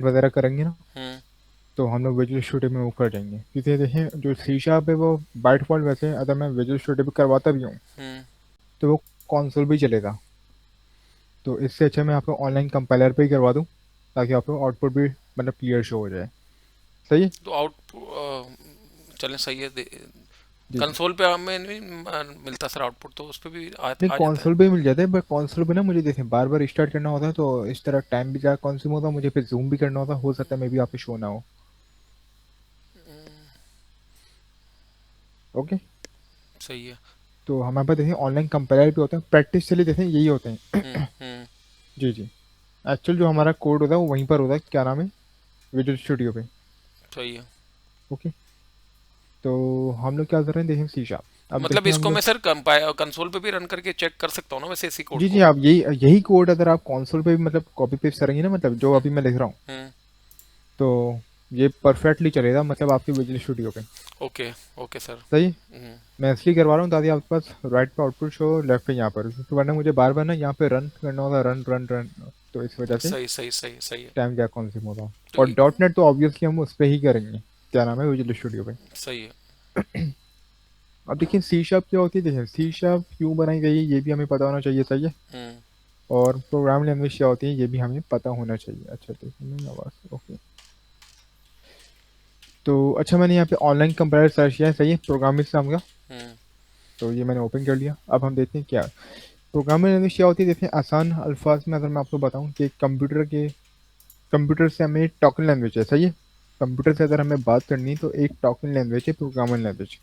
वगैरह करेंगे ना, हम्म। तो हम लोग विजुअल स्टूडियो में वो कर जाएंगे, क्योंकि देखें जो सी शार्प है वो बाय डिफॉल्ट वैसे अगर मैं विजुअल स्टूडियो पे करवाता भी हूँ हम्म। तो वो कंसोल भी चलेगा। तो इससे अच्छा मैं आपको ऑनलाइन कंपाइलर पे ही करवा दूँ, ताकि आपको आउटपुट भी मतलब क्लियर शो हो जाए। सही है। तो आउट चलें, सही है। जी जी। कंसोल पे हमें नहीं मिलता सर आउटपुट, तो उस पे भी नहीं आ जाता है। कंसोल पे भी मिल जाता है, बट कंसोल पे ना मुझे देखें बार बार स्टार्ट करना होता है, तो इस तरह टाइम भी ज़्यादा कंज्यूम होता है मुझे, फिर जूम भी करना होता है, हो सकता है मे भी आप पे शो ना हो। ओके। सही है। तो हमारे पास देखें ऑनलाइन कंपाइलर भी होते हैं, प्रैक्टिस के लिए देखें यही होते हम्म। हैं। हम्म। जी जी। एक्चुअल जो हमारा कोड होता है वो वहीं पर होता है, क्या नाम है, विजुअल स्टूडियो पे। सही है। ओके। तो हम लोग क्या कर रहे हैं देखें सी शार्प, तो अब मतलब देखें हम इसको मैं लोग। सर कंसोल पे भी रन करके चेक कर सकता हूँ ना वैसे, इसी कोड जी जी, को? आप यही यही कोड अगर आप कंसोल पे भी मतलब कॉपी पेस्ट करेंगे ना, मतलब जो हम्म। अभी मैं लिख रहा हूँ, हम्म। तो ये परफेक्टली चलेगा मतलब आपके विजुअल स्टूडियो पे। ओके। Okay sir. सही है? हम्म। मैं इसलिए करवा रहा हूँ ताकि आपके पास राइट पे आउटपुट शो, लेफ्ट पे यहाँ पर, क्योंकि वरना मुझे बार बार ना यहाँ पे रन करना होता, रन रन रन, तो इस वजह से सही सही सही सही है। टाइम क्या कंज्यूम होता। तो और डॉट नेट तो ऑब्वियसली हम उस पर ही करेंगे, क्या नाम है, विजुअल स्टूडियो पे। सही है। अब देखिए सी शार्प क्या होती है, देखिए सी शार्प क्यों बनाई गई है ये भी हमें पता होना चाहिए, सही है। हम्म। और प्रोग्राम लैंग्वेज क्या होती है ये भी हमें पता होना चाहिए। अच्छा देखिए नहीं आवाज़, ओके। तो अच्छा मैंने यहाँ पे ऑनलाइन कंपाइलर सर्च किया है, सही है, प्रोग्रामिंग से हम, हम्म। तो ये मैंने ओपन कर लिया। अब हम देखते हैं क्या प्रोग्रामिंग लैंग्वेज क्या होती है। देखिए आसान अल्फाज में अगर मैं आपको बताऊं कि कंप्यूटर से हमें टॉकिंग लैंग्वेज है, सही है। कंप्यूटर से अगर हमें बात करनी है तो एक टॉकिंग लैंग्वेज है प्रोग्रामिंग लैंग्वेज,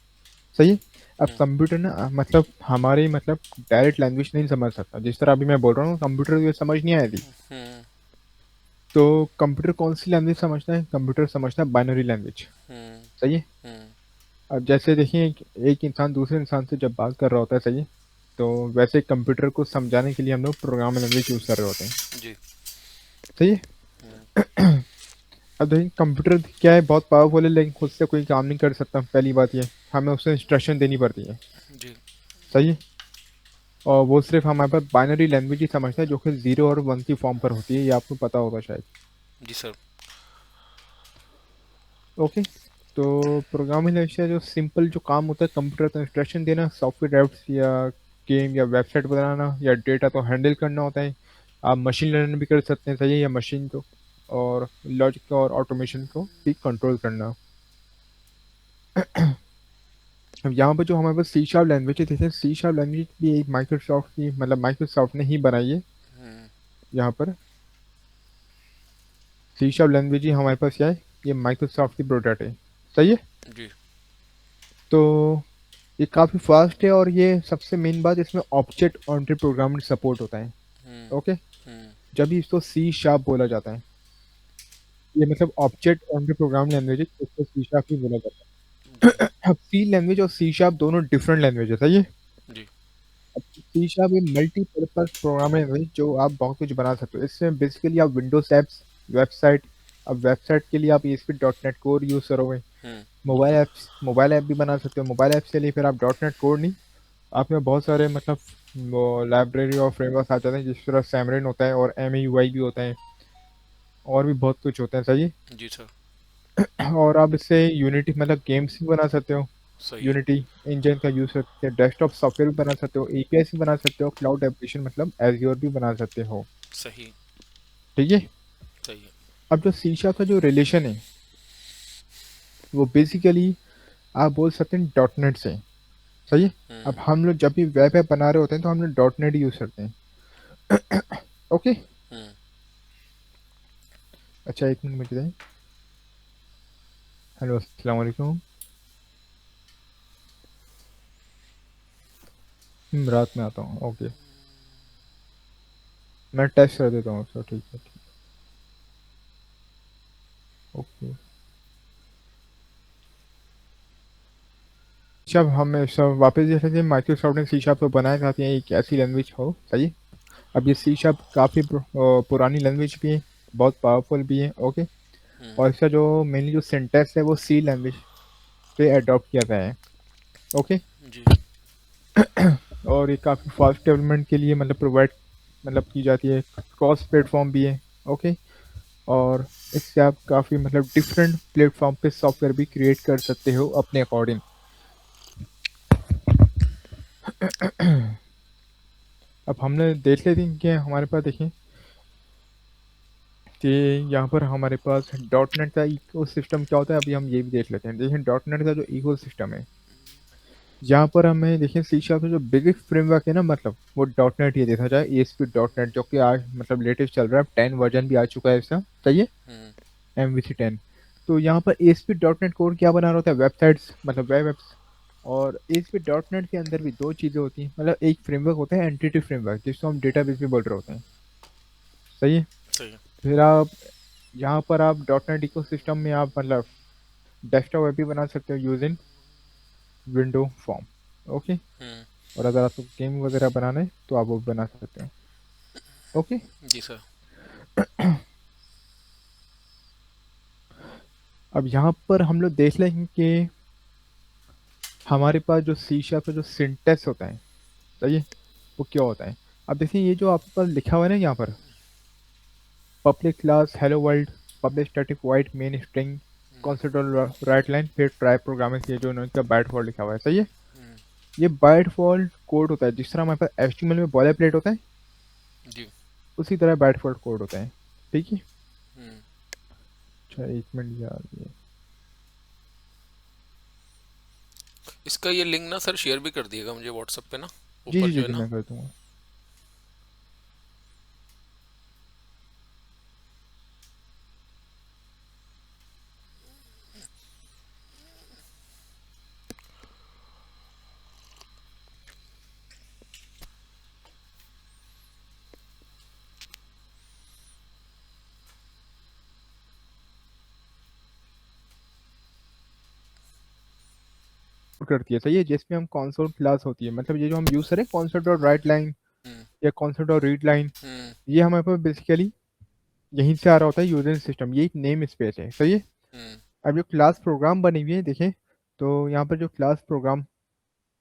सही है। अब हम्म। कंप्यूटर ना मतलब हमारी मतलब डायरेक्ट लैंग्वेज नहीं समझ सकता, जिस तरह अभी मैं बोल रहा हूँ कंप्यूटर को ये समझ नहीं आएगी। हम्म। तो कंप्यूटर कौन सी लैंग्वेज समझता है, कंप्यूटर समझता है बाइनरी लैंग्वेज, हम्म। सही है। हम्म। अब जैसे देखिए एक इंसान दूसरे इंसान से जब बात कर रहा होता है, सही है, तो वैसे कंप्यूटर को समझाने के लिए हम लोग प्रोग्राम लैंग्वेज यूज़ कर रहे होते हैं, जी। सही है। हम्म। अब देखिए कंप्यूटर क्या है, बहुत पावरफुल है, लेकिन खुद से कोई काम नहीं कर सकता, पहली बात ये, हमें उसे इंस्ट्रक्शन देनी पड़ती है, जी। सही है। और वो सिर्फ हमारे पास बाइनरी लैंग्वेज ही समझता है, जो कि 0 और 1 की फॉर्म पर होती है, ये आपको पता होगा शायद। जी सर। ओके। तो प्रोग्रामिंग लैंग्वेज का जो सिंपल जो काम होता है कंप्यूटर को इंस्ट्रक्शन देना, सॉफ्टवेयर ऐप्स या गेम या वेबसाइट बनाना या डेटा तो हैंडल करना होता है। आप मशीन लर्निंग भी कर सकते हैं, सही है, या मशीन को और लॉजिक और ऑटोमेशन को भी कंट्रोल करना। अब यहाँ पर जो हमारे पास सी शार्प लैंग्वेज है, जैसे सी शार्प लैंग्वेज भी एक माइक्रोसॉफ्ट की मतलब माइक्रोसॉफ्ट ने ही बनाई है। हम्म। यहाँ पर सी शार्प लैंग्वेज ही हमारे पास क्या है, ये माइक्रोसॉफ्ट की प्रोडक्ट है, सही है। जी। तो ये काफ़ी फास्ट है, और ये सबसे मेन बात इसमें ऑब्जेक्ट ओरिएंटेड प्रोग्रामिंग सपोर्ट होता है। हम्म। ओके। हम्म। जब भी इसको सी शार्प बोला जाता है, ये मतलब ऑब्जेक्ट ओरिएंटेड प्रोग्रामिंग लैंग्वेज है, इसको सी शार्प ही बोला जाता जी। है। अब सी लैंग्वेज और सी शार्प दोनों डिफरेंट लैंग्वेज है, सही है। जी। अब सी शार्प ये मल्टीपर्पज प्रोग्रामिंग लैंग्वेज जो आप बहुत कुछ बना सकते हो इसमें, बेसिकली आप विंडोज एप्स, वेबसाइट, अब वेबसाइट के लिए आप ASP dot net core use करोगे। हम्म। मोबाइल ऐप भी बना सकते हो, मोबाइल ऐप्स के लिए फिर आप डॉट नेट कोर नहीं, आप में बहुत सारे मतलब वो लाइब्रेरी और फ्रेमवर्क आ जाते हैं, जिस तरह सैमरिन होता है और MAUI भी होता है, और भी बहुत कुछ होता है, सही जी सर। है। और आप इससे यूनिटी मतलब गेम्स भी बना सकते हो, सही है। यूनिटी इंजन का यूज करके डेस्कटॉप सॉफ्टवेयर भी बना सकते हो, API भी बना सकते हो, क्लाउड एप्लीकेशन मतलब एज्योर भी बना सकते हो, सही। ठीक है। सही है। अब जो सी का जो रिलेशन है वो बेसिकली आप बोल सकते हैं डॉट नेट से, सही है। अब हम्म। हम लोग जब भी वेब ऐप बना रहे होते हैं तो हम लोग डॉट नेट यूज करते हैं। ओके। हम्म। अच्छा एक मिनट मुझे, हेलो अस्सलाम वालेकुम। रात में आता हूँ, ओके। मैं टेस्ट कर देता हूँ उसको, ठीक है ठीक। ओके। जब हम सब वापस जैसे कि माइक्रोसॉफ्ट ने सी शार्प को बनाया चाहते हैं एक ऐसी लैंग्वेज हो, सही है। अब ये सी शार्प काफ़ी पुरानी लैंग्वेज भी है, बहुत पावरफुल भी है, ओके। हम्म। और इसका जो मेनली जो सिंटैक्स है वो सी लैंग्वेज पे अडॉप्ट किया गया है, ओके। जी। और ये काफ़ी फास्ट डेवलपमेंट के लिए मतलब प्रोवाइड मतलब की जाती है, क्रॉस प्लेटफॉर्म भी है, ओके। और इससे आप काफ़ी मतलब डिफरेंट प्लेटफॉर्म पे सॉफ्टवेयर भी क्रिएट कर सकते हो अपने अकॉर्डिंग। अब हमने देख लेते हैं कि हमारे पास देखिए कि यहाँ पर हमारे पास डॉट नेट का इको सिस्टम क्या होता है, अभी हम ये भी देख लेते हैं। देखिए डॉट नेट का जो इको सिस्टम है, यहाँ पर हमें देखिए सी शार्प का जो बिगेस्ट फ्रेमवर्क है ना, मतलब वो डॉट नेट, ये देखा जाए ASP डॉट नेट, जो कि आज मतलब लेटेस्ट चल रहा है, 10 वर्जन भी आ चुका है इसका, सही है, हम्म। MVC 10। तो यहाँ पर ASP डॉट नेट कोड क्या बना रहा होता है, वेबसाइट्स मतलब वेब एप्स। और ASP डॉट नेट के अंदर भी दो चीज़ें होती हैं, मतलब एक फ्रेमवर्क होता है एंटिटी फ्रेमवर्क, जिसको हम डेटाबेस भी बोल रहे होते हैं, सही है। सही है। फिर आप यहाँ पर आप डॉट नेट इको सिस्टम में आप मतलब डेस्कटॉप ऐप भी बना सकते हो यूजिंग विंडो फॉर्म, ओके। हम्म। और अगर आपको गेम वगैरह बनाना है तो आप वो बना सकते हैं, ओके। जी सर। अब यहाँ पर हम लोग देख लेंगे कि हमारे पास जो सी शार्प का जो सिंटेक्स होता है, सही है, वो क्या होता है। अब देखिए ये जो आपके पास लिखा हुआ है ना यहाँ पर, public class hello world, public static wide main string, concept right line, फिर ट्राई प्रोग्रामिंग, ये जो उनका बाय डिफॉल्ट लिखा हुआ है, सही है। हम्म। ये बाय डिफॉल्ट कोड होता है, जिस तरह हमारे पास HTML में बॉयलर प्लेट होता है, जी। उसी तरह बाय डिफॉल्ट कोड होता है, ठीक है। हम्म। अच्छा एक मिनट यार, ये इसका ये लिंक ना सर शेयर भी कर दिएगा मुझे व्हाट्सएप पे ना, जी ऊपर जी जो जी है जी ना। मैं कर दूंगा। करती है, सही है, जिसमें हम कंसोल क्लास होती है, मतलब ये जो हम यूज करें कॉन्सेप्ट और राइट लाइन हम्म। या कॉन्सेप्ट और रीड लाइन, हम्म। ये हमारे पास बेसिकली यहीं से आ रहा होता है यूजर सिस्टम, ये एक नेम स्पेस है, सही है। हम्म। अब जो क्लास प्रोग्राम बनी हुई है देखें, तो यहाँ पर जो क्लास प्रोग्राम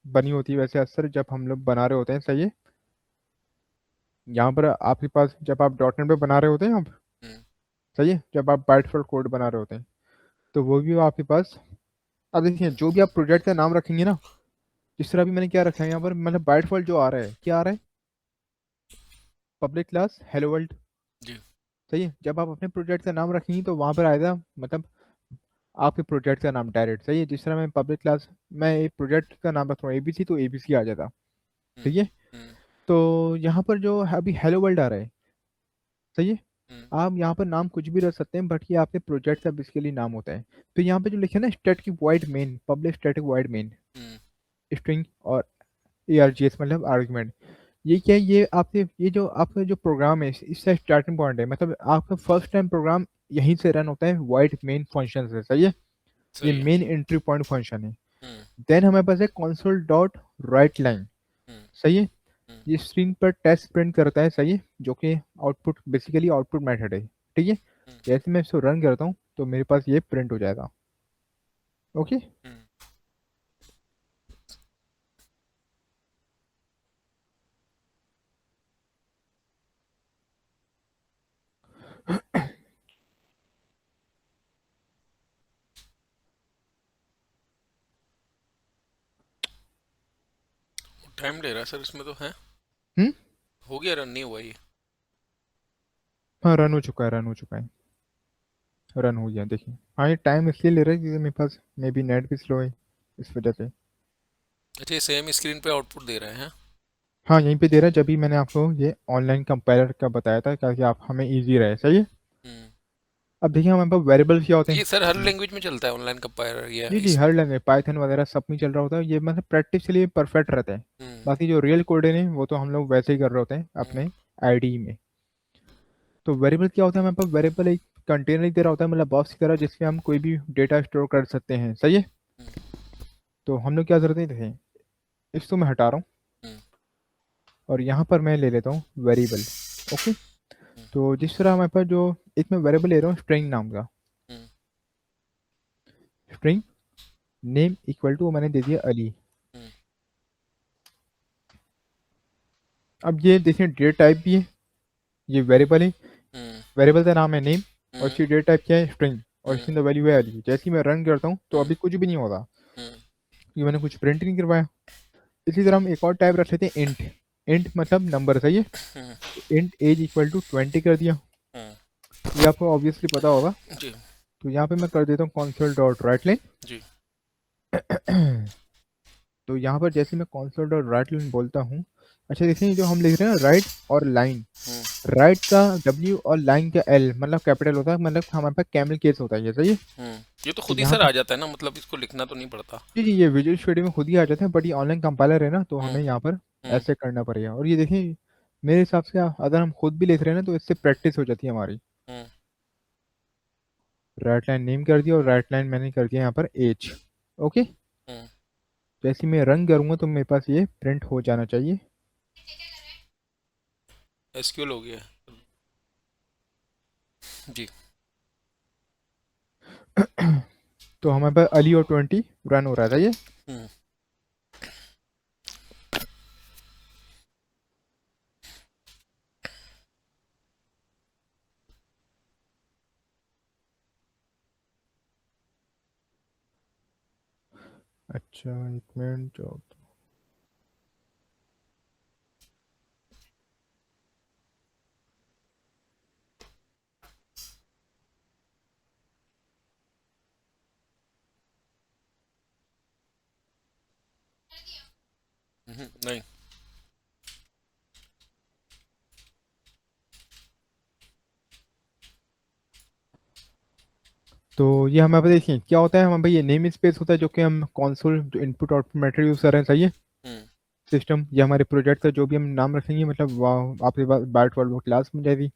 बनी होती है, वैसे अक्सर जब हम लोग बना रहे होते हैं, सही है, यहाँ पर आपके पास जब आप डॉट नेट पे बना रहे होते हैं आप, हम्म। सही है, जब आप बाइट फॉल्ट कोड बना रहे होते हैं, तो वो भी आपके पास। अब देखिए जो भी आप प्रोजेक्ट का नाम रखेंगे ना, जिस तरह भी मैंने क्या रखा है यहाँ पर, मतलब बाइट फॉल्ट जो आ रहा है, क्या आ रहा है, पब्लिक क्लास हेलो वर्ल्ड, जी। सही है। जब आप अपने प्रोजेक्ट का नाम रखेंगे तो वहां पर आएगा मतलब आपके प्रोजेक्ट का नाम डायरेक्ट, सही है। जिस तरह मैं पब्लिक क्लास, मैं एक प्रोजेक्ट का नाम रख रहा हूँ ABC, तो ABC आ जाता, हम्म। ठीक है। हम्म। तो यहाँ पर जो अभी हेलो वर्ल्ड आ रहा है, सही है, हम्म। आप यहाँ पर नाम कुछ भी रख सकते हैं, बट ये आपके प्रोजेक्ट का बेसिकली नाम होता है। तो यहाँ पे जो लिखे ना static void main, public static void main hmm. String और ARGS मतलब आर्गुमेंट, ये क्या है, ये आपके ये जो आपका जो प्रोग्राम है इसका स्टार्टिंग पॉइंट है, मतलब आपका फर्स्ट टाइम प्रोग्राम यहीं से रन होता है वाइड मेन फंक्शन से, सही है। ये सही है। मेन एंट्री पॉइंट फंक्शन है। हम्म। देन हमारे पास है कंसोल डॉट राइट लाइन, हम्म। सही है, हम्म। ये स्क्रीन पर टेक्स्ट प्रिंट करता है, सही है, जो कि आउटपुट बेसिकली आउटपुट मेथड है, ठीक है। हम्म। जैसे मैं इसको रन करता हूँ तो मेरे पास ये प्रिंट हो जाएगा, ओके। हम्म। टाइम ले रहा है सर इसमें तो है। हम्म, हो गया, रन नहीं हुआ ये। हाँ रन हो चुका है, रन हो चुका है, रन हो गया, देखिए। हाँ ये टाइम इसलिए ले रहा है क्योंकि मेरे पास मे बी नेट भी स्लो है, इस वजह से। अच्छा, ये सेम स्क्रीन पे आउटपुट दे रहे हैं। हाँ यहीं पे दे रहा है, जब भी मैंने आपको ये ऑनलाइन कंपाइलर का बताया था ताकि आप हमें इजी रहे, सही है। हम्म। अब देखिए हमारे पास वेरिएबल्स क्या होते ये हैं। सर हर लैंग्वेज में चलता है ऑनलाइन कंपाइलर या जी जी इस। हर लैंग्वेज पाइथन वगैरह सब में चल रहा होता है, ये मतलब प्रैक्टिस के लिए परफेक्ट रहता है। हम्म। बाकी जो रियल कोडिंग है वो तो हम लोग वैसे ही कर रहे होते हैं हम्म। अपने IDE में। तो वेरिएबल क्या होता है, हमारे पास वेरिएबल एक कंटेनर की तरह होता है, मतलब बॉक्स की तरह, जिसमें हम कोई भी डेटा स्टोर कर सकते हैं, सही है। हम्म। तो हम लोग क्या करते हैं, देखें, इसको मैं हटा रहा हूँ हम्म। और यहाँ पर मैं ले लेता हूँ वेरिएबल, ओके। हम्म। तो जिस तरह हमारे पास जो एक मैं वेरिएबल ले रहा हूँ स्ट्रिंग नाम का, हम्म। स्ट्रिंग नेम इक्वल टू मैंने दे दिया अली। हम्म। अब ये देखें डेटा टाइप भी है, ये वेरिएबल है, हम्म। वेरिएबल का नाम है नेम, और हम्म इसकी डेटा टाइप क्या है, स्ट्रिंग, और हम्म इसकी वैल्यू है अली। जैसे ही मैं रन करता हूँ तो हम्म अभी कुछ भी नहीं होता, हम्म क्योंकि मैंने कुछ प्रिंट नहीं करवाया। इसी तरह हम एक और टाइप रख लेते हैं, इंट। इंट मतलब नंबर, सही है। हम्म तो इंट एज इक्वल टू 20 कर दिया। हम्म, ये आपको ऑब्वियसली पता होगा। जी तो यहाँ पे मैं कर देता हूँ console डॉट राइट जी। लाइन। तो यहाँ पर जैसे मैं console डॉट राइट लाइन बोलता हूँ, अच्छा देखिए जो हम लिख रहे हैं राइट और लाइन, हम्म राइट का W और लाइन का L मतलब कैपिटल होता है, मतलब हमारे पास कैमल केस होता है, ये सही है। ये तो तो खुद ही यहाँ सर पे आ जाता है ना, मतलब इसको लिखना तो नहीं पड़ता। जी जी, ये विजुअल स्टूडियो में खुद ही आ जाते हैं, बट ये ऑनलाइन कंपाइलर है ना, तो हम्म हमें यहाँ पर हम्म ऐसे करना पड़ेगा। और ये देखिए मेरे हिसाब से अगर हम खुद भी लिख रहे हैं ना तो इससे प्रैक्टिस हो जाती है हमारी। हम्म राइट लाइन नेम कर दिया और राइट लाइन मैंने कर दिया यहाँ पर एज। ओके। हम्म। जैसे मैं रन करूँगा तो मेरे पास ये प्रिंट हो जाना चाहिए। एसक्यूएल हो गया है। जी। तो हमारे पास अली और 20 रन हो रहा था ये। हम्म अच्छा एक मिनट जो। नहीं। तो ये हमारे पास देखिए क्या होता है, हमारे पास ये नेम स्पेस होता है जो कि हम कॉन्सोल जो इनपुट आउटपुट मेथड यूज़ कर रहे हैं, सही है। हम्म सिस्टम, ये हमारे प्रोजेक्ट का जो भी हम नाम रखेंगे, मतलब आपके पास बैट वर्ड क्लास में जाएगी।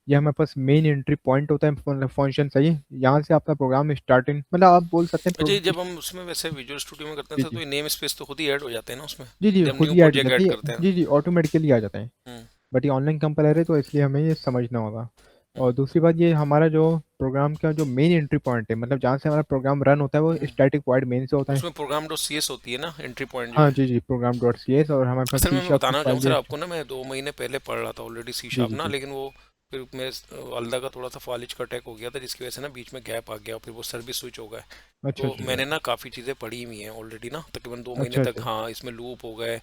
ये हमारे पास मेन एंट्री पॉइंट होता है, मतलब फंक्शन, सही है। यहाँ से आपका प्रोग्राम स्टार्टिंग, मतलब आप बोल सकते हैं अच्छा, ये जब हम उसमें वैसे विजुअल स्टूडियो में करते हैं जी सर, तो जी ये नेम स्पेस तो खुद ही ऐड हो जाते हैं ना उसमें, जी जी, जब खुद न्यू ही ऐड हो प्रोजेक्ट जाती ऐड है। करते हैं। जी जी, ऑटोमेटिकली आ जाता है। हम्म बट ये ऑनलाइन कंपाइलर है तो इसलिए हमें ये समझना होगा। हम्म और दूसरी बात, ये हमारा जो प्रोग्राम का जो मेन एंट्री पॉइंट है, मतलब जहाँ से हमारा प्रोग्राम रन होता है, वो हम्म। स्टैटिक वॉइड मेन से होता है। उसमें प्रोग्राम डॉट सी एस होती है ना एंट्री पॉइंट जो हाँ है। जी जी, प्रोग्राम डॉट सी एस, और हमारे पास असल सी में मैं शार्प की बताना फाइल चाहूँ भी सर है। आपको ना, मैं 2 महीने पहले पढ़ रहा था ऑलरेडी सी जी शार्प जी ना, जी लेकिन वो फिर मेरे वालदा का थोड़ा सा फालिज का अटैक हो गया था, जिसकी वजह से ना बीच में गैप आ गया और फिर वो सर्विस स्विच हो गया। अच्छा तो अच्छा अच्छा मैंने ना काफ़ी चीज़ें पढ़ी हुई हैं ऑलरेडी ना, तकरीबन 2 महीने अच्छा तक। अच्छा। हाँ, इसमें लूप हो गए,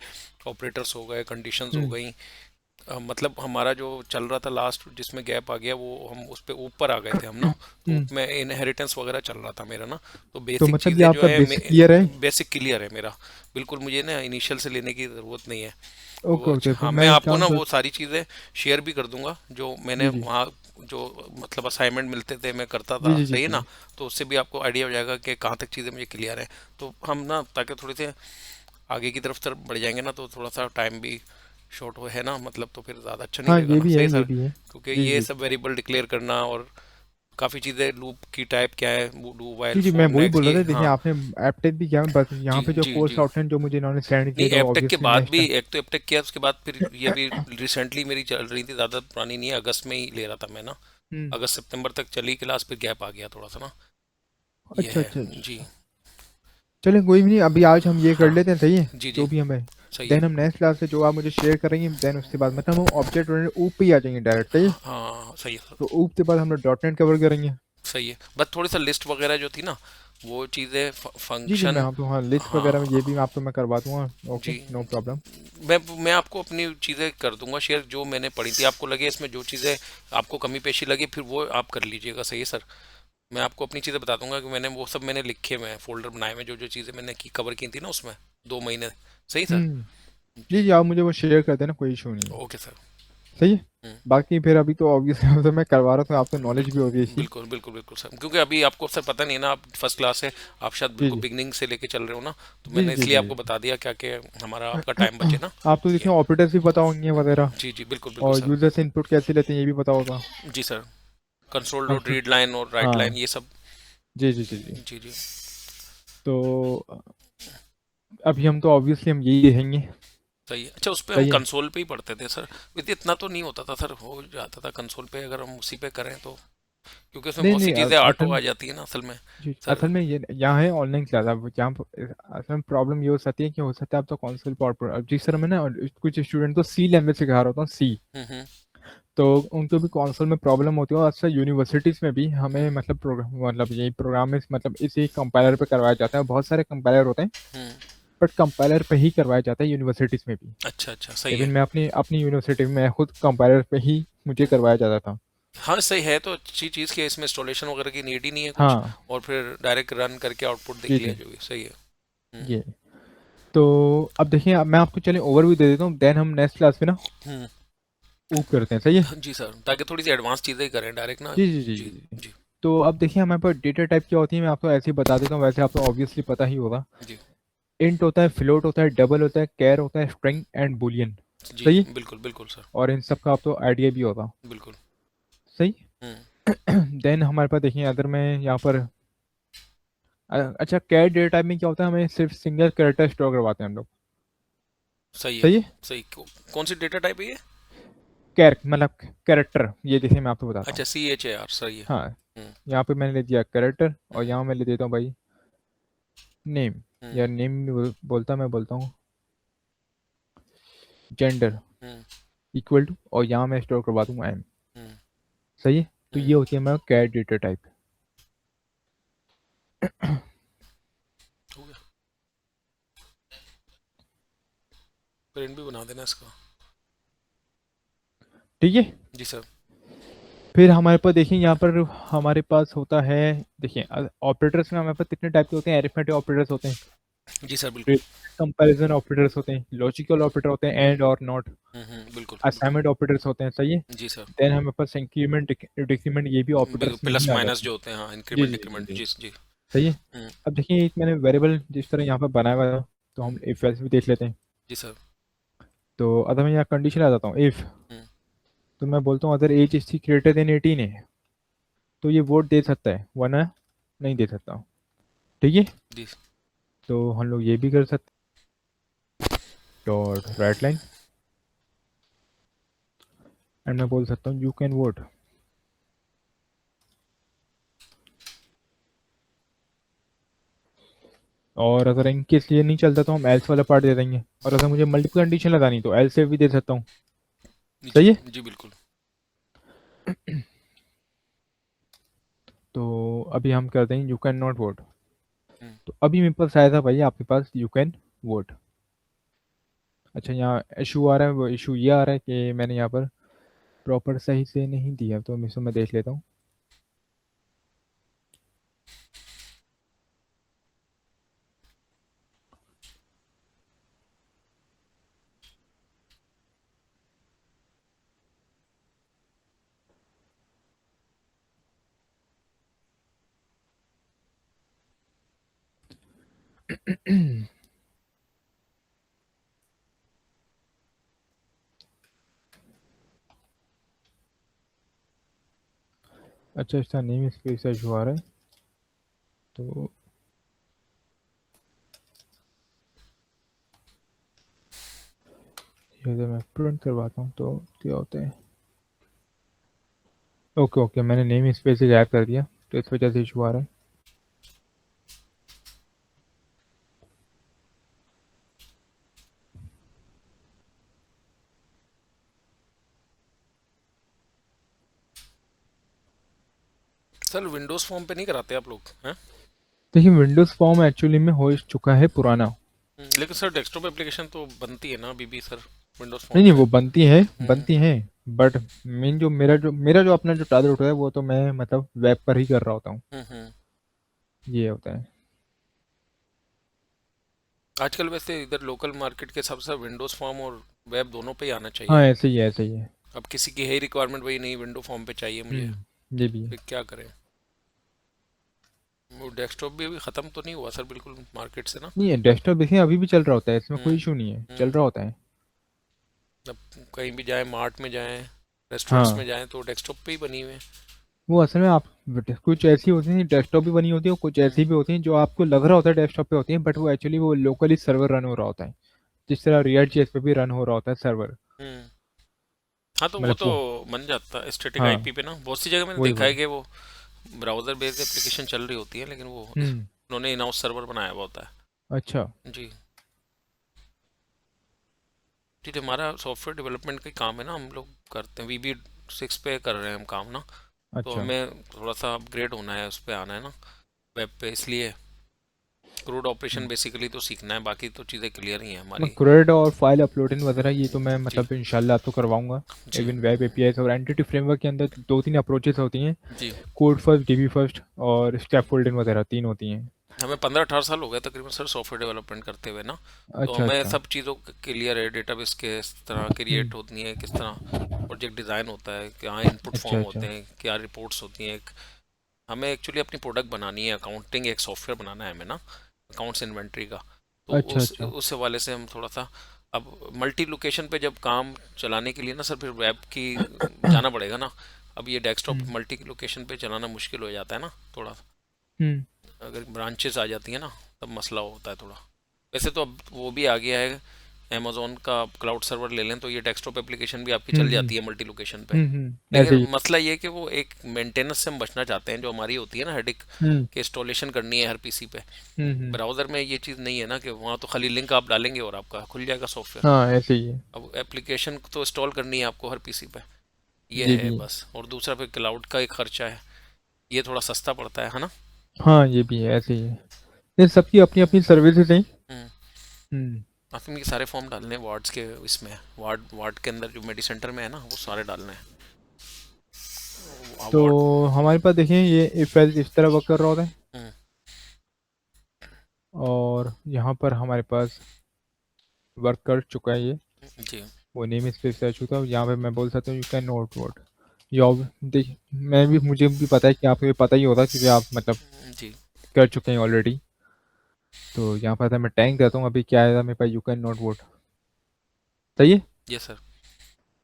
ऑपरेटर्स हो गए, कंडीशंस हो हम्म गई। मतलब हमारा जो चल रहा था लास्ट जिसमें गैप आ गया, वो हम उस पे ऊपर आ गए थे हम ना। तो हम्म। मैं इनहेरिटेंस वगैरह चल रहा था मेरा ना। तो तो बेसिक मतलब ये चीज़ें जो आपका है बेसिक क्लियर है। बेसिक क्लियर है मेरा। बिल्कुल, मुझे ना इनिशियल से लेने की ज़रूरत नहीं है। ओके वो ओके, फिर हाँ, मैं मैं एक आपको काम ना कर। वो सारी चीज़ें शेयर भी कर दूंगा जो मैंने जी जी वहाँ, जो मतलब असाइनमेंट मिलते थे मैं करता जी था, जी जी सही है जी। ना। तो उससे भी आपको आइडिया हो जाएगा कि कहाँ तक चीज़ें मुझे क्लियर है। तो हम ना ताकि थोड़ी सी आगे की तरफ बढ़ जाएंगे ना, तो थोड़ा सा टाइम भी शॉर्ट हो है ना, मतलब तो फिर ज़्यादा अच्छा नहीं हाँ रहेगा ये ना, भी है, सही ये सर। भी है। क्योंकि जी ये जी सब वेरिएबल डिक्लेयर करना और काफ़ी चीज़ें, लूप की टाइप क्या है, डू वाइल जी जी, मैं फॉर वही नेक्स्ट, बोल रहा ये था। देखिए हाँ। आपने ऐप टेक भी किया, बस यहाँ जी पे जो जी कोर्स जी। आउटलाइन जो मुझे इन्होंने सेंड नहीं, किए थे वो एपटेक के ऑब्वियसली बाद नेक्स्ट। भी, एक तो एपटेक किया, उसके बाद फिर ये भी रिसेंटली मेरी चल रही थी, ज़्यादा पुरानी नहीं है, अगस्त में ही ले रहा था मैं ना। हम्म। अगस्त सितंबर तक चली क्लास, फिर गैप आ गया थोड़ा सा ना। ये अच्छा है। अच्छा जी अच्छा। चलें कोई भी नहीं, अभी आज हम ये कर हाँ। लेते हैं, सही है। जी जो जी। भी हमें, सही है। देन हम नेक्स्ट क्लास से जो आप मुझे शेयर करेंगे, देन उसके बाद मतलब हम ऑब्जेक्ट ओरिएंटेड ऊप पे ही आ जाएंगे डायरेक्ट, सही है। हाँ सही है तो सर। ऊप के बाद हम लोग डॉट नेट कवर करेंगे। सही है, बस थोड़ी सा लिस्ट वगैरह जो थी ना, वो चीज़ें जी जी, मैं फंक्शन। आपको हाँ लिस्ट वगैरह में ये भी हाँ आपको मैं करवा दूंगा। ओके, जी। No problem. मैं आपको अपनी चीज़ें कर दूंगा शेयर, जो मैंने पढ़ी थी। आपको लगे इसमें जो चीज़ें आपको कमी पेशी लगी, फिर वो आप कर लीजिएगा, सही है सर। मैं आपको अपनी चीज़ें बता दूंगा कि मैंने वो सब मैंने लिखे हुए हैं, फोल्डर बनाए हुए हैं, जो जो चीज़ें मैंने की कवर की थी ना उसमें 2 महीने। सही सर। हम्म। जी जी। जी, आप मुझे वो शेयर कर देना, कोई इशू नहीं है। Okay sir. सही है। हम्म। बाकी फिर अभी तो ऑब्वियसली तो मैं करवा रहा था, आपको नॉलेज भी बिल्कुल होती है इसकी। बिल्कुल बिल्कुल बिल्कुल सर, क्योंकि अभी आपको सर पता नहीं है ना, आप फर्स्ट क्लास है, आप शायद जी बिल्कुल जी बिगनिंग से लेके चल रहे हो ना। तो जी मैंने जी इसलिए जी आपको जी। बता दिया क्या कि हमारा आपका टाइम बचे ना। आप तो ये देखिए ऑपरेटर्स भी पता होंगे वगैरह, जी जी, बिल्कुल बिल्कुल और सर। यूजर से इनपुट कैसे लेते हैं ये भी पता होगा। जी सर। Console dot function. Read line और राइट लाइन, हाँ ये सब। जी जी जी जी। जी जी। तो अभी हम तो ऑब्वियसली हम यही देखेंगे। सही है। अच्छा, उस पे हम सही है। कंसोल पे ही पढ़ते थे सर। इतना तो नहीं होता था सर, हो जाता था कंसोल पे अगर हम उसी पे करें तो, क्योंकि उसमें नहीं बहुत सी नहीं, चीज़ें ऑटो असल आ जाती है ना असल में। जी, सर। असल में ये यहाँ है ऑनलाइन क्लास। अब जहाँ असल में प्रॉब्लम ये हो सकती है कि हो सकता है आप तो कौन सी, अब जिस तरह मैं ना कुछ स्टूडेंट को सी लैंग्वेज सिखा रहा होता हूँ, सी। हम्म। तो उनको भी कंसोल में प्रॉब्लम होती है, और अक्सर यूनिवर्सिटीज़ में भी हमें हम्म। मतलब प्रोग्राम मतलब यही प्रोग्राम में मतलब इसी कंपाइलर पे करवाया जाता है। बहुत सारे कंपाइलर होते हैं, हम्म। बट कंपाइलर पे ही करवाया जाता है यूनिवर्सिटीज़ में भी। अच्छा अच्छा, सही इवन है। मैं अपनी अपनी यूनिवर्सिटी में मैं खुद कंपाइलर पे ही मुझे हम्म। करवाया जाता था। हाँ सही है, तो अच्छी चीज़ की है, इसमें इंस्टॉलेशन वगैरह की नीड ही नहीं है कुछ, हाँ। और फिर डायरेक्ट रन करके आउटपुट जी देख लिया जी। जो भी सही है। हम्म। ये तो अब देखिए, अब मैं आपको चलिए ओवरव्यू दे देता हूँ, देन हम नेक्स्ट क्लास में ना हम्म। वो करते हैं, सही है। हाँ जी सर, ताकि थोड़ी सी एडवांस चीज़ें करें डायरेक्ट ना। जी जी जी जी। जी जी। जी। तो अब देखिए हमारे पास डेटा टाइप क्या होती है, मैं आपको ऐसे ही बता देता हूँ, वैसे आपको ऑब्वियसली पता ही होगा। जी। इंट होता है, फ्लोट होता है, डबल होता है, कैर होता है, स्ट्रिंग एंड बुलियन। जी सही है। बिल्कुल बिल्कुल सर। और इन सब का आप तो आइडिया भी होगा। बिल्कुल। सही। हम्म। देन हमारे पास देखिए, अगर मैं यहाँ पर अच्छा, कैर डेटा टाइप में क्या होता है, हमें सिर्फ सिंगल कैरेक्टर स्टोर करवाते हैं हम लोग। सही है। सही है। सही कौन सी डेटा टाइप है ये? कैर मतलब कैरेक्टर, ये देखिए मैं आपको बताता अच्छा, हूँ। CHAR, सही है। हाँ, हम्म। यहाँ पे मैंने ले दिया कैरेक्टर, और हम्म। यहाँ मैं ले देता हूँ भाई नेम। हम्म। या नेम बोलता, मैं बोलता हूँ जेंडर हम्म। इक्वल टू, और यहाँ मैं स्टोर करवा दूंगा एम। हम्म। सही है। तो हम्म। ये होती है हमारा कैर डेटा टाइप। हो गया। प्रिंट भी बना देना इसका। ठीक है। जी सर। फिर हमारे पास देखिए, यहाँ पर हमारे पास होता है, देखिए ऑपरेटर्स में हमारे पास कितने टाइप के होते हैं, एरिथमेटिक ऑपरेटर्स होते हैं, जी सर बिल्कुल। कंपैरिजन ऑपरेटर्स होते हैं, लॉजिकल ऑपरेटर होते हैं, एंड और नॉट, बिल्कुल बिल्कुल। असाइनमेंट ऑपरेटर्स होते हैं। सही है। जी सर। देन हमारे पास इंक्रीमेंट डिक्रीमेंट, ये भी बिल्कुल, ऑपरेटर्स में ही प्लस आ माइनस जाते हैं। जो होते हैं, हाँ, जी इंक्रीमेंट जी जी डिक्रीमेंट, जी। जी जी। सही है। हम्म। अब देखिए, एक मैंने वेरिएबल जिस तरह यहाँ पर बनाया हुआ है, तो हम्म। हम इफ एल्स भी देख लेते हैं। जी सर। तो अगर मैं यहाँ कंडीशन आ जाता हूँ इफ, हम्म। तो मैं बोलता हूँ अगर एज इसकी ग्रेटर देन 18 है, तो ये वोट दे सकता है, वरना नहीं दे सकता। ठीक है। जी। तो हम लोग ये भी कर सकते हैं, डॉट राइट लाइन, एंड मैं बोल सकता हूँ यू कैन वोट। और अगर इनकेस ये नहीं चलता, तो हम एल्स वाला पार्ट दे देंगे, और अगर मुझे मल्टीपल कंडीशन लगानी, तो एल्स भी दे सकता हूँ। जी सही है। जी बिल्कुल। तो अभी हम करते हैं यू कैन नॉट वोट। हम्म। तो अभी मेरे पास आया था भाई आपके पास यू कैन वोट। अच्छा, यहाँ इशू आ रहा है, वो इशू ये आ रहा है कि मैंने यहाँ पर प्रॉपर सही से नहीं दिया, तो मैं देख लेता हूँ। अच्छा, इसका नेम स्पेस का इशू आ रहा है, तो ये अगर मैं प्रिंट करवाता हूँ तो क्या होता है। ओके ओके, मैंने नेम स्पेस गायब कर दिया, तो इस वजह से इशू आ रहा है। सर विंडोज़ फॉर्म पे नहीं कराते आप लोग हैं? देखिए, विंडोज़ फॉर्म एक्चुअली में हो चुका है पुराना। लेकिन सर डेस्कटॉप एप्लीकेशन तो बनती है ना अभी भी सर, विंडोज़ नहीं फॉर्म नहीं, से। वो बनती है, हम्म। बनती है। बट मेन जो मेरा जो अपना जो टारगेट होता है, वो तो मैं मतलब वेब पर ही कर रहा होता हूँ। हम्म। ये होता है। आजकल वैसे इधर लोकल मार्केट के हिसाब से विंडोज़ फॉर्म और वेब दोनों पे ही आना चाहिए। हाँ, ऐसे ही है, ऐसे ही है। अब किसी की है ही रिक्वायरमेंट वही नहीं, विंडो फॉर्म पे चाहिए मुझे, ये भी है। फिर क्या करें? वो डेस्कटॉप भी अभी ख़त्म तो नहीं हुआ सर बिल्कुल मार्केट से ना। नहीं है, डेस्कटॉप देखिए अभी भी चल रहा होता है, इसमें कोई हम्म। इशू नहीं है, चल हम्म। रहा होता है। अब कहीं भी जाएं, मार्ट में जाएं, रेस्टोरेंट्स में हाँ, जाएं, तो डेस्कटॉप पे ही बनी हुई है। वो असल में आप कुछ ऐसी होती हैं डेस्कटॉप भी बनी होती है, और कुछ हम्म। ऐसी भी होती हैं जो आपको लग रहा होता है डेस्कटॉप पे होती हैं, बट वो एक्चुअली वो लोकली सर्वर रन हो रहा होता है, जिस तरह रियल चेस पे भी रन हो रहा होता है सर्वर। हम्म। हाँ तो वो मतलब तो वो, बन जाता है स्टैटिक हाँ, आईपी पे ना, बहुत सी जगह मैंने वही देखा है वही। कि वो ब्राउज़र बेस्ड एप्लीकेशन चल रही होती है, लेकिन वो हम्म। उन्होंने इन हाउस सर्वर बनाया हुआ होता अच्छा। है। जी। जी, तो हमारा सॉफ्टवेयर डेवलपमेंट का काम है ना, हम लोग करते हैं वीबी 6 पे कर रहे हैं हम काम ना, तो अच्छा। हमें थोड़ा सा अपग्रेड होना है, उस पे आना है ना वेब पे, इसलिए क्रूड ऑपरेशन बेसिकली तो सीखना है, बाकी तो चीज़ें क्लियर ही हैं मैं हमारी। क्रेड और फाइल अपलोडिंग वगैरह ये तो मैं जी मतलब इंशाल्लाह तो करवाऊंगा। जी इवन वेब एपीआई और एंटिटी फ्रेमवर्क के अंदर दो तीन अप्रोचेस होती हैं, जी। कोड फर्स्ट, डीबी फर्स्ट और स्कैफोल्डिंग वगैरह तीन होती हैं। हमें 15-18 साल हो गए तकरीबन सर सॉफ्टवेयर डेवलपमेंट करते हुए ना, तो अच्छा हमें अच्छा। सब चीज़ों क्लियर है, डेटाबेस किस तरह हम्म। क्रिएट होती हैं, किस तरह प्रोजेक्ट डिज़ाइन होता है, क्या इनपुट अच्छा फॉर्म अच्छा। होते हैं, क्या रिपोर्ट्स होती हैं। हमें एक्चुअली अपनी प्रोडक्ट बनानी है, अकाउंटिंग एक सॉफ्टवेयर बनाना है हमें ना, अकाउंट्स इन्वेंट्री का। तो अच्छा अच्छा। उस हवाले से हम थोड़ा सा अब मल्टी लोकेशन पे जब काम चलाने के लिए ना सर, फिर वेब की जाना पड़ेगा ना। अब ये डेस्कटॉप हम्म मल्टी लोकेशन पे चलाना मुश्किल हो जाता है ना थोड़ा, हम्म। अगर ब्रांचेस आ जाती है ना, तब मसला होता है थोड़ा। वैसे तो अब वो भी आ गया है, अमेजोन का क्लाउड सर्वर ले लें तो ये डेस्कटॉप एप्लीकेशन भी आपकी चल हम्म। जाती है मल्टी लोकेशन पे। ऐसे लेकिन ही। मसला ये है कि वो एक मेंटेनेंस से हम बचना चाहते हैं, जो हमारी होती है ना हेडिक हम्म के इंस्टॉलेशन करनी है हर पीसी पे। हम्म। ब्राउज़र में ये चीज़ नहीं है ना, कि वहाँ तो खाली लिंक आप डालेंगे और आपका खुल जाएगा सॉफ्टवेयर। हाँ ऐसे ही है। अब एप्लीकेशन तो इंस्टॉल करनी है आपको हर पीसी पे, ये ये है भी है। बस। और दूसरा फिर क्लाउड का एक खर्चा है, ये थोड़ा सस्ता पड़ता है ना। हाँ ये भी है, ऐसे ही है। ये सबकी अपनी अपनी सर्विसेज हैं। हम्म। हम्म। आपने ये सारे फॉर्म डालने हैं वार्ड्स के, इसमें वार्ड वार्ड के अंदर जो मेडी सेंटर में है ना, वो सारे डालने हैं तो वार्ड। हमारे पास देखिए ये इफ एल्स इस तरह वर्क कर रहा होता है, हम्म। और यहाँ पर हमारे पास वर्क कर चुका है ये। जी वो नेम स्पेस रह चुका है, यहाँ पे मैं बोल सकता हूँ you can note vote. Job देख, मैं भी मुझे भी पता है कि आपको ये पता ही होगा क्योंकि आप मतलब जी। कर चुके हैं ऑलरेडी। तो यहाँ पर था मैं टैंक देता हूँ, अभी क्या आएगा मेरे पास, यू कैन नॉट वोट। सही है। Yes sir.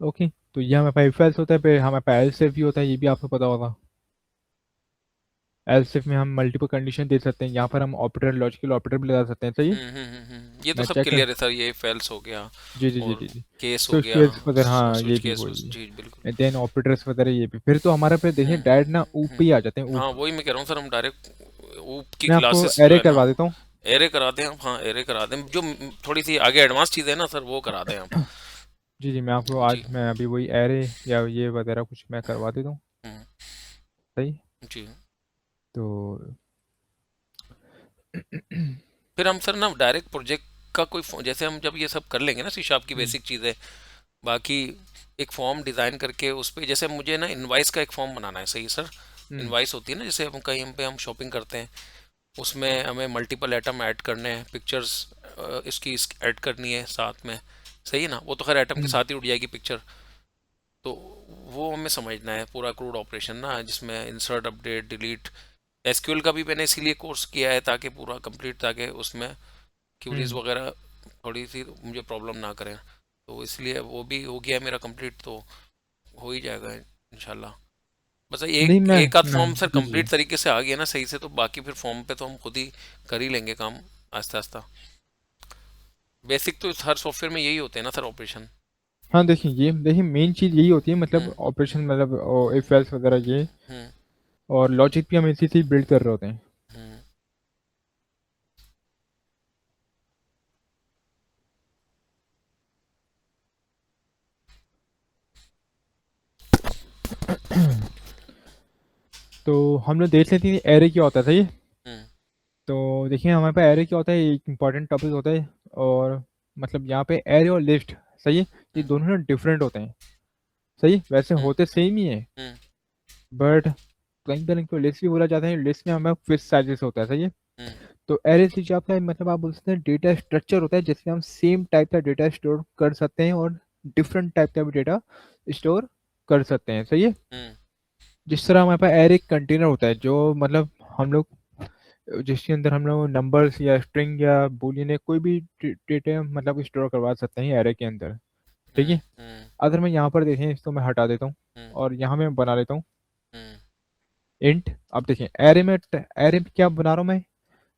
ओके, तो ये हमारे पास इफ एल्स होता है, फिर हमारे पास एल्स इफ भी होता है, ये भी आपको पता होगा। एल्स इफ में हम मल्टीपल कंडीशन दे सकते हैं, यहाँ पर हम ऑपरेटर, लॉजिकल ऑपरेटर भी लगा सकते हैं। सही है। ये तो मैं सब चेक कर। क्लियर है सर, ये फेल्स हो गया जी जी जी और जी जी। केस हो स्विच गया, केस वगैरह, हाँ ये स्विच भी केस, वही जी बिल्कुल। है। देन ऑपरेटर्स वगैरह ये भी, फिर तो हमारे पे देखिए डायरेक्ट ना ऊप पे ही आ जाते हैं, हाँ ऊप। वही मैं कह रहा हूँ सर, हम डायरेक्ट ऊप की मैं आपको क्लासेस जो एरे है ना, करवा देता हूँ। एरे करा दें आप। हाँ एरे करा दें, जो थोड़ी सी आगे एडवांस चीज़ है ना सर, वो करा दें आप। जी जी, मैं आपको जी। आज मैं अभी वही एरे या ये वगैरह कुछ मैं करवा देता हूँ। हम्म, सही। जी। तो फिर हम सर ना डायरेक्ट प्रोजेक्ट का कोई जैसे हम जब ये सब कर लेंगे ना, सी शार्प की हम्म बेसिक चीज़ें, बाकी एक फॉर्म डिज़ाइन करके उस पे, जैसे मुझे ना इनवाइस का एक फॉर्म बनाना है। सही सर। हम्म इनवाइस होती है ना, जैसे हम कहीं पे हम शॉपिंग करते हैं, उसमें हमें मल्टीपल आइटम ऐड करने हैं, पिक्चर्स इसकी ऐड करनी है साथ में। सही है ना, वो तो खैर आइटम के हम्म साथ ही उड़ जाएगी पिक्चर। तो वो हमें समझना है पूरा क्रूड ऑपरेशन ना, जिसमें इंसर्ट, अपडेट, डिलीट। एसक्यूएल का भी मैंने इसीलिए कोर्स किया है, ताकि पूरा कंप्लीट, ताकि उसमें क्यूरीज हम्म। वगैरह थोड़ी सी मुझे प्रॉब्लम ना करें। तो इसलिए वो भी हो गया मेरा कंप्लीट, तो हो ही जाएगा इंशाल्लाह। बस नहीं एक एक आध मैं फॉर्म सर जी जी। कंप्लीट तरीके से आ गया ना सही से, तो बाकी फिर फॉर्म पे तो हम खुद ही कर ही लेंगे काम, आस्ता आस्ता। बेसिक तो हर सॉफ्टवेयर में यही होते हैं ना सर, ऑपरेशन। हाँ देखिए, ये देखिए मेन चीज़ यही होती है, मतलब हम्म ऑपरेशन मतलब इफ एल्स वगैरह ये, हम्म और लॉजिक भी हम इसी से बिल्ड कर रहे होते हैं। हम्म। तो हम लोग देख लेते हैं एरे क्या होता है। सही है। हम्म तो देखिए हमारे पास एरे क्या होता है, एक इंपॉर्टेंट टॉपिक होता है। और मतलब यहाँ पे एरे और लिस्ट, सही है, ये हम्म दोनों ना डिफरेंट होते हैं। सही है? वैसे हम्म होते सेम ही है, हम्म बट कहीं पर इनको लिस्ट भी बोला जाता है, लिस्ट में हमें फिक्स साइजेस होता है। सही है। हम्म तो एरे से जो आपका मतलब आप बोल सकते हैं डेटा स्ट्रक्चर होता है, जिसमें हम सेम टाइप का डेटा स्टोर कर सकते हैं और डिफरेंट टाइप का भी डेटा स्टोर कर सकते हैं। सही है। हम्म जिस तरह हमारे पास एरे एक कंटेनर होता है, जो मतलब हम लोग जिसके अंदर हम लोग नंबर्स या स्ट्रिंग या बूलियन या कोई भी डेटा मतलब स्टोर करवा सकते हैं एरे के अंदर। ठीक हम्म है। हम्म अगर मैं यहाँ पर देखें, इसको मैं हटा देता हूँ हम्म और यहाँ मैं बना लेता हूँ हम्म इंट। अब देखिए एरे में क्या बना रहा हूँ मैं,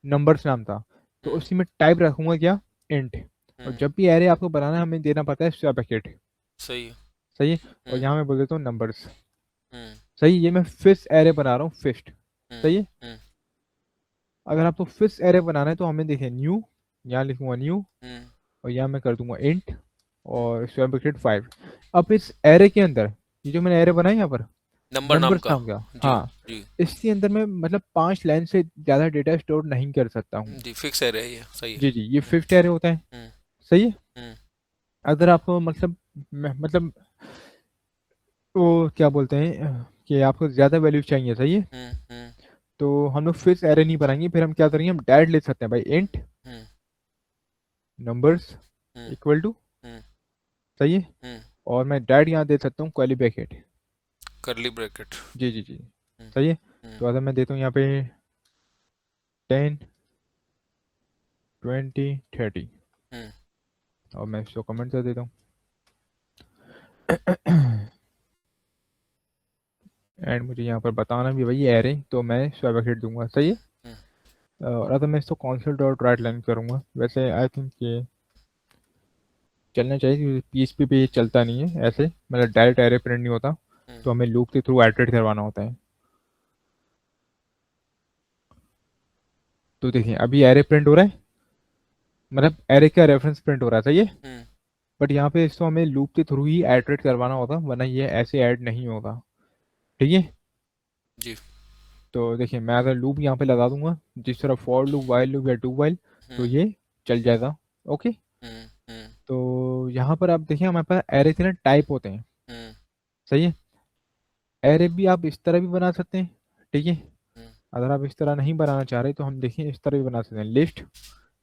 नंबर्स नाम था, तो हम्म उसी में टाइप रखूंगा क्या, इंट। और हम्म। जब भी एरे आपको बनाना है हमें देना पड़ता है स्क्वायर ब्रैकेट। सही है। सही है। और हम्म यहाँ मैं बोल देता हूँ नंबर्स। हम्म सही, ये मैं फिश एरे बना रहा हूँ, फिस्ट। हम्म सही है। हम्म अगर आपको फिश एरे बनाना है तो हमें देखें न्यू, यहाँ लिखूंगा न्यू, हम्म और यहाँ मैं कर दूंगा इंट हम्म और स्क्वायर ब्रैकेट 5। अब इस एरे के अंदर ये जो मैंने एरे बनाई यहाँ पर, नंबर नाम नंबर्स का। नाम का, जी। हाँ, जी। इसके अंदर मैं मतलब 5 लाइन से ज़्यादा डेटा स्टोर नहीं कर सकता हूँ। जी, फिक्स है रही है, सही है। जी जी, ये फिफ्थ एरे होता है। हम्म। सही है। हम्म। अगर आपको मतलब मतलब वो क्या बोलते हैं कि आपको ज़्यादा वैल्यू चाहिए, सही है, हम्म। हम्म। तो हम लोग फिक्स एरे नहीं बनाएंगे, फिर हम क्या करेंगे, हम डायरेक्ट ले सकते हैं भाई, int hmm. Numbers hmm. Equal to, hmm. सही है, हम्म। और मैं डायरेक्ट यहाँ दे सकता हूँ कर्ली ब्रैकेट। Curly bracket. जी जी जी, हम्म। सही है। हम्म। तो अगर मैं देता हूँ यहाँ पे 10 20 30, हम्म। और मैं इसको कमेंट कर देता हूँ एंड मुझे यहाँ पर बताना भी भाई एरे, तो मैं स्क्वायर ब्रैकेट दूंगा, सही है। हम्म। और अगर मैं इसको कॉन्सोल डॉट राइट लाइन करूँगा, वैसे आई थिंक ये चलना चाहिए क्योंकि पीएचपी पे ये चलता नहीं है ऐसे, मतलब डायरेक्ट एरे प्रिंट नहीं होता, हम्म। तो हमें लूप के थ्रू आइटरेट करवाना होता है। तो देखिए अभी एरे प्रिंट हो रहा है, मतलब एरे का रेफरेंस प्रिंट हो रहा है, सही है। हम्म। बट यहाँ पे इसको हमें लूप के थ्रू ही आइटरेट करवाना होता, वरना ये ऐसे ऐड नहीं होगा, ठीक है। जी। तो देखिए मैं अगर लूप यहाँ पे लगा दूंगा, जिस तरह फॉर लूप, वाइल लूप या डू वाइल, तो हम्म। ये चल जाएगा। ओके। हम्म। हम्म। तो यहाँ पर आप देखिए हमारे पास एरे के ना टाइप होते हैं, हम्म। सही है। एरे भी आप इस तरह भी बना सकते हैं, ठीक है। हम्म। अगर आप इस तरह नहीं बनाना चाह रहे तो हम देखिए इस तरह भी बना सकते हैं, लिस्ट,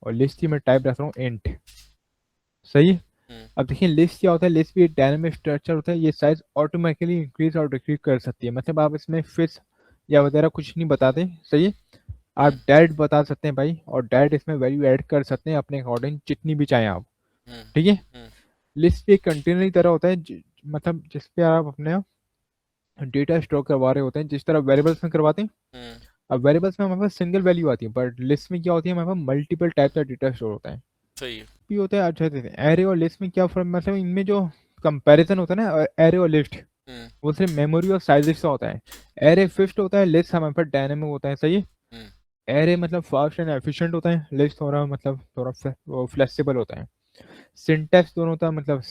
और लिस्ट की मैं टाइप रख रहा हूँ इंट, सही है। हम्म। अब देखिए लिस्ट क्या होता है, लिस्ट भी एक डायनामिक स्ट्रक्चर होता है, ये साइज ऑटोमेटिकली इंक्रीज और डिक्रीज कर सकती है, मतलब आप इसमें फिक्स या वगैरह कुछ नहीं बताते, सही है। आप हम्म। डायरेक्ट बता सकते हैं भाई, और डायरेक्ट इसमें वैल्यू ऐड कर सकते हैं अपने अकॉर्डिंग जितनी भी चाहें आप, हम्म। ठीक है। हम्म। लिस्ट भी एक कंटेनर की तरह होता है, मतलब जिस पे आप अपने डेटा स्टोर करवा रहे होते हैं, जिस तरह वेरिएबल्स में करवाते हैं। हम्म। अब वेरिएबल्स में हमारे पास सिंगल वैल्यू आती है, बट लिस्ट में क्या होती है, हमारे पास मल्टीपल टाइप का डेटा स्टोर होता है, सही है। भी होता है। अच्छा देखते हैं एरे और लिस्ट में क्या फर्क, मतलब इनमें जो कंपैरिजन होता है ना एरे और लिस्ट, हम्म। वो सिर्फ मेमोरी और साइजेस का होता है। एरे फिक्स्ड होता है, लिस्ट हमारे पास डायनेमिक होता है, सही है। हम्म। एरे मतलब फास्ट एंड एफिशिएंट होता है, लिस्ट थोड़ा मतलब थोड़ा वो फ्लेक्सिबल होता है। सिंटैक्स दोनों का मतलब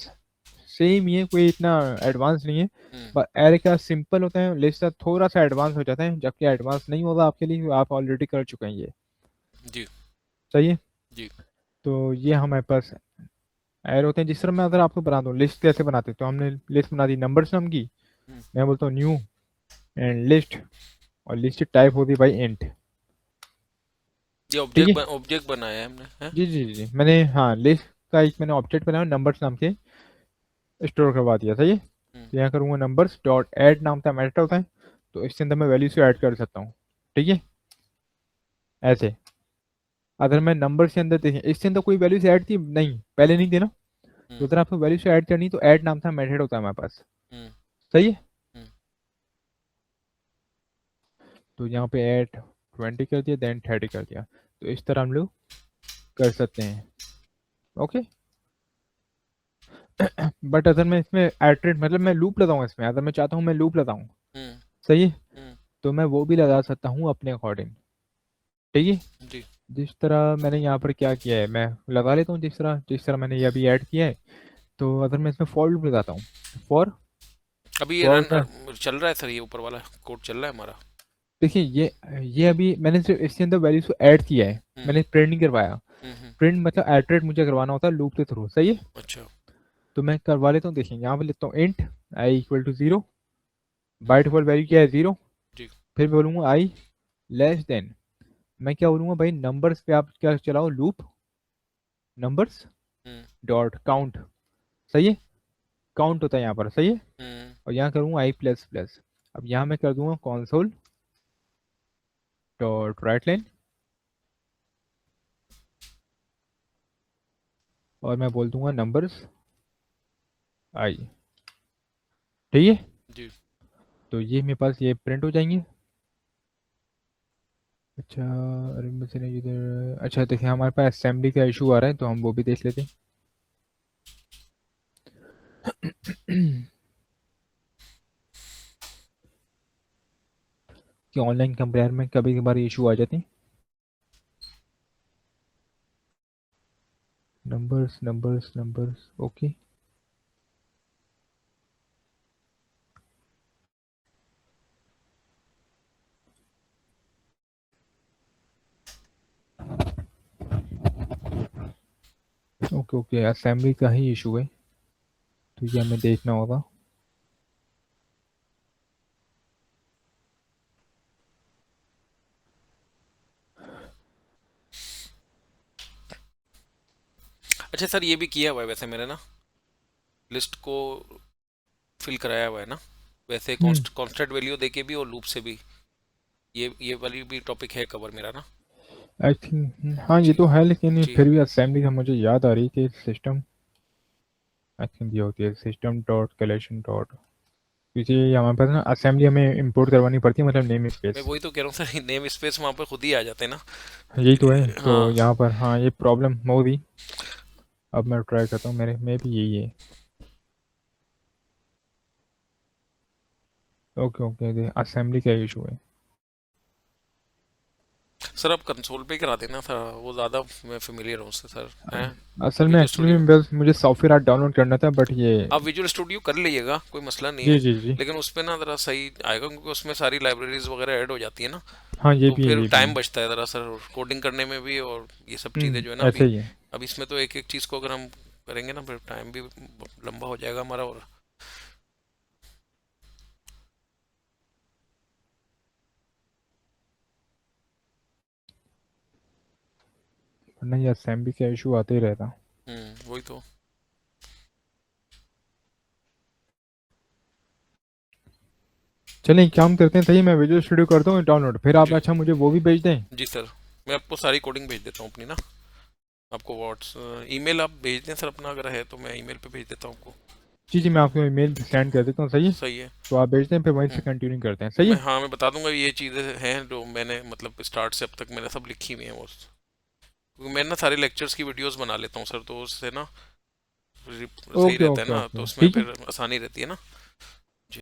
सेम ही है, कोई इतना एडवांस नहीं है। हम्म। पर एरे का सिंपल होता है, लिस्ट का थोड़ा सा एडवांस हो जाता है, जबकि एडवांस नहीं होगा आपके लिए, आप ऑलरेडी कर चुके हैं ये, जी। सही है। जी। तो ये हमारे पास एरे होते हैं। जिस तरह मैं अगर आपको बना दूँ लिस्ट कैसे बनाते हैं, तो हमने लिस्ट बना दी नंबर्स नाम की, हम्म। मैं बोलता हूँ न्यू एंड लिस्ट, और लिस्ट टाइप होती है भाई इंट, ये ठीक है। ऑब्जेक्ट बनाया है हमने, हैं? जी जी जी, मैंने हाँ लिस्ट का एक मैंने ऑब्जेक्ट बनाया नंबर्स नाम के, स्टोर करवा दिया, सही है। हम्म। तो यहाँ करूँगा नंबर्स डॉट ऐड नाम का मेथड होता है, तो इसके अंदर मैं वैल्यूज को ऐड कर सकता हूँ, ठीक है, ऐसे। अगर मैं नंबर्स के अंदर देखें, इसके अंदर कोई वैल्यूज ऐड थी नहीं, पहले नहीं देना, तो हम्म। अगर आपको वैल्यूज ऐड करनी तो ऐड नाम का मेथड होता है हमारे पास, हम्म। सही है। हम्म। तो यहाँ पे ऐड 20 कर दिया, देन 30 कर दिया, तो इस तरह हम लोग कर सकते हैं, ओके। बट अगर मैं इसमें एट्रेट मतलब मैं लूप लगाऊं, इसमें अगर मैं चाहता हूँ मैं लूप लगाऊं, हम्म। सही है, हम्म। तो मैं वो भी लगा सकता हूँ अपने अकॉर्डिंग, ठीक है। जी। जिस तरह मैंने यहाँ पर क्या किया है मैं लगा लेता हूँ, जिस तरह मैंने ये अभी ऐड किया है। तो अगर मैं इसमें फॉर लूप लगाता हूँ, फॉर अभी ये फॉर रन का, चल रहा है सर, ये ऊपर वाला कोड चल रहा है हमारा। देखिए ये अभी मैंने सिर्फ इसके अंदर वैल्यूज को ऐड किया है, हम्म। मैंने प्रिंट नहीं करवाया। हम्म। हम्म। प्रिंट मतलब एट्रेट मुझे करवाना होता है लूप के थ्रू, सही है। अच्छा। तो मैं करवा लेता हूँ, देखिए यहाँ पे लिखता हूँ int I equal to zero, hmm. By default value क्या है जीरो, जी। फिर बोलूँगा आई लेस देन, मैं क्या बोलूँगा भाई नंबर्स पे आप क्या चलाओ लूप, नंबर्स हम्म। डॉट काउंट, सही है, काउंट होता है यहाँ पर, सही है। हम्म। और यहाँ करूँगा आई प्लस प्लस, अब यहाँ मैं कर दूंगा कॉन्सोल डॉट राइट लाइन, और मैं बोल दूंगा नंबर्स आई, ठीक है। जी। तो ये मेरे पास ये प्रिंट हो जाएंगे। अच्छा, अरे मुझे नहीं इधर, अच्छा देखिए हमारे पास असेंबली का इशू आ रहा है, तो हम वो भी देख लेते हैं कि ऑनलाइन कंपेयर में कभी कभार इशू आ जाते हैं। Numbers numbers numbers, okay. Okay, assembly का ही इशू है, तो ये हमें देखना होगा। अच्छा सर, ये भी किया हुआ है वैसे मैंने ना, लिस्ट को फिल कराया हुआ है ना, वैसे हम्म। कांस्टेंट वैल्यू देके भी और लूप से भी, ये वाली भी टॉपिक है कवर मेरा ना। आई थिंक हाँ, ये जी तो है, लेकिन जी। फिर भी असेंबली का मुझे याद आ रही कि सिस्टम, आई थिंक ये होती है सिस्टम डॉट कलेक्शन डॉट, क्योंकि हमारे पास ना असेंबली हमें इंपोर्ट करवानी पड़ती है, मतलब नेम मैं स्पेस। वही तो कह रहा हूँ सर, नेम स्पेस वहाँ पे खुद ही आ जाते हैं ना। यही तो है, तो हाँ। यहाँ पर हाँ ये प्रॉब्लम होगी। अब मैं ट्राई करता हूँ, मेरे में भी यही है। ओके ओके, असेंबली का इशू है। सर आप कंसोल पे करा देना सर, वो ज़्यादा मैं फेमिलियर हूँ उससे सर, हैं असल में विजुअल एक्चुअली स्टूडियो। में बस मुझे सॉफ्टवेयर आज डाउनलोड करना था, बट ये। आप विजुअल स्टूडियो कर लीजिएगा, कोई मसला नहीं जी है। जी जी। लेकिन उस पे ना ज़रा सही आएगा, क्योंकि उसमें सारी लाइब्रेरीज वगैरह ऐड हो जाती है ना, हाँ ये तो भी है, फिर ये भी टाइम है। बचता है ज़रा सर कोडिंग करने में भी, और ये सब चीज़ें जो है ना ऐसे अभी, ही है। अब इसमें तो एक एक चीज़ को अगर हम करेंगे ना, फिर टाइम भी लंबा हो जाएगा हमारा। और वरना ये असेंबली का इशू आते ही रहता। वही तो। चलिए एक काम करते हैं, सही मैं विजुअल स्टूडियो करता हूँ डाउनलोड, फिर आप जी अच्छा मुझे वो भी भेज दें। जी सर, मैं आपको सारी कोडिंग भेज देता हूँ अपनी ना, आपको व्हाट्स ईमेल आप भेज दें सर अपना, अगर है तो मैं ईमेल पे भेज देता हूँ आपको। जी जी, मैं आपको ईमेल सेंड कर देता हूँ, सही है। सही है। तो आप भेज दें, फिर वहीं से हम्म कंटिन्यू करते हैं, सही है। मैं बता दूंगा, ये चीज़ें हैं जो मैंने मतलब स्टार्ट से अब तक मैंने सब लिखी हुई हैं वो, क्योंकि मैं ना सारे लेक्चर्स की वीडियोस बना लेता हूँ सर, तो उससे ना सही ओके रहता है ओके ना, तो ओके, उसमें ठीक है। फिर आसानी रहती है ना।